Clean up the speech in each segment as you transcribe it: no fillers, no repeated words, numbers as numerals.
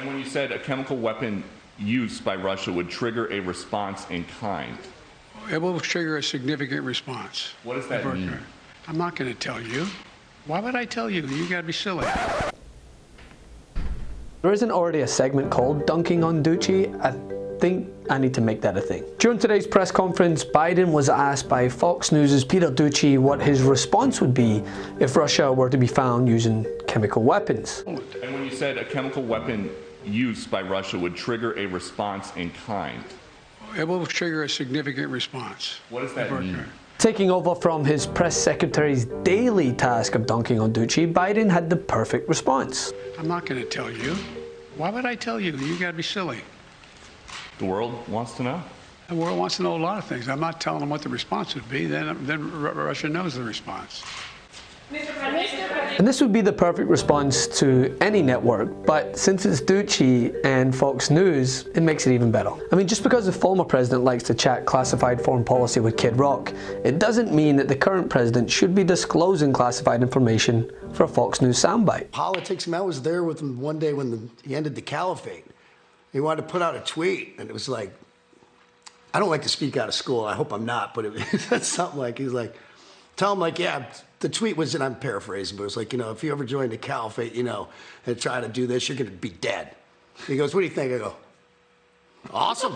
And when you said a chemical weapon use by Russia would trigger a response in kind. It will trigger a significant response. What does that mean? I'm not going to tell you. Why would I tell you? You got to be silly. There isn't already a segment called Dunking on Doocy. I think I need to make that a thing. During today's press conference, Biden was asked by Fox News' Peter Doocy what his response would be if Russia were to be found using chemical weapons. And when you said a chemical weapon use by Russia would trigger a response in kind. It will trigger a significant response. What does that mean? Taking over from his press secretary's daily task of dunking on Doocy, Biden had the perfect response. I'm not going to tell you. Why would I tell you? You got to be silly. The world wants to know. The world wants to know a lot of things. I'm not telling them what the response would be. Then Russia knows the response. And this would be the perfect response to any network, but since it's Doocy and Fox News, it makes it even better. I mean, just because the former president likes to chat classified foreign policy with Kid Rock, it doesn't mean that the current president should be disclosing classified information for a Fox News soundbite. Politics, man, I was there with him one day when he ended the caliphate. He wanted to put out a tweet, and it was like, I don't like to speak out of school. I hope I'm not, but it was something like, he was like, tell him like, yeah, the tweet was, and I'm paraphrasing, but it was like, you know, if you ever join the caliphate, you know, and try to do this, you're going to be dead. He goes, what do you think? I go, awesome.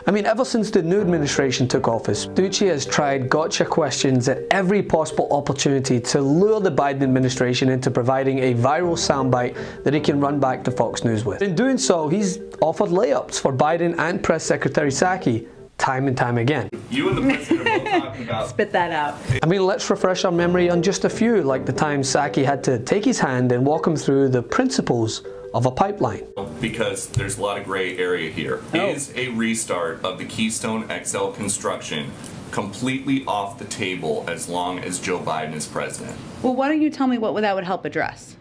I mean, ever since the new administration took office, Doocy has tried gotcha questions at every possible opportunity to lure the Biden administration into providing a viral soundbite that he can run back to Fox News with. In doing so, he's offered layups for Biden and Press Secretary Psaki time and time again. You and the president are both talking about... Spit that out. I mean, let's refresh our memory on just a few, like the time Psaki had to take his hand and walk him through the principles of a pipeline. Because there's a lot of gray area here. Is a restart of the Keystone XL construction completely off the table as long as Joe Biden is president? Well, why don't you tell me what that would help address?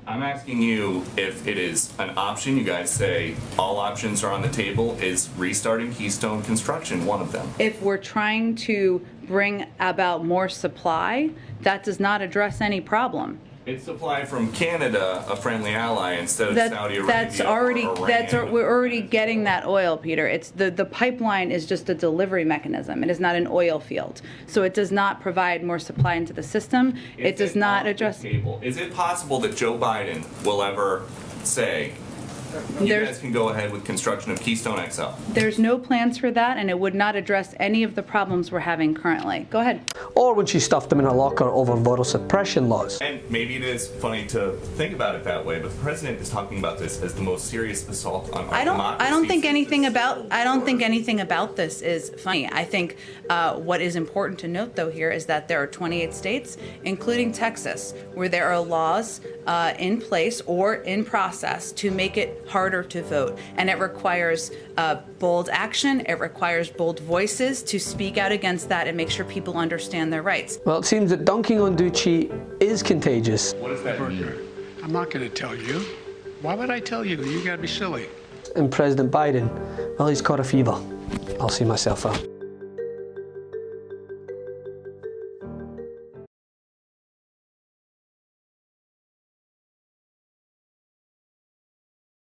I'm asking you if it is an option. You guys say all options are on the table. Is restarting Keystone construction one of them? If we're trying to bring about more supply, that does not address any problem. It's supply from Canada, a friendly ally, instead of Saudi Arabia. That's already, we're already getting that oil, Peter. It's the pipeline is just a delivery mechanism. It is not an oil field. So it does not provide more supply into the system. It does not address. Is it possible that Joe Biden will ever say, you guys can go ahead with construction of Keystone XL? There's no plans for that, and it would not address any of the problems we're having currently. Go ahead. Or when she stuffed them in a locker over voter suppression laws. And maybe it is funny to think about it that way, but the president is talking about this as the most serious assault on our democracy. I don't think anything about this is funny. I think what is important to note, though, here is that there are 28 states, including Texas, where there are laws in place or in process to make it harder to vote, and it requires bold action. It requires bold voices to speak out against that and make sure people understand their rights. Well, it seems that dunking on Doocy is contagious. What does that mean? I'm not going to tell you. Why would I tell you? You got to be silly. And President Biden, well, he's caught a fever. I'll see myself out.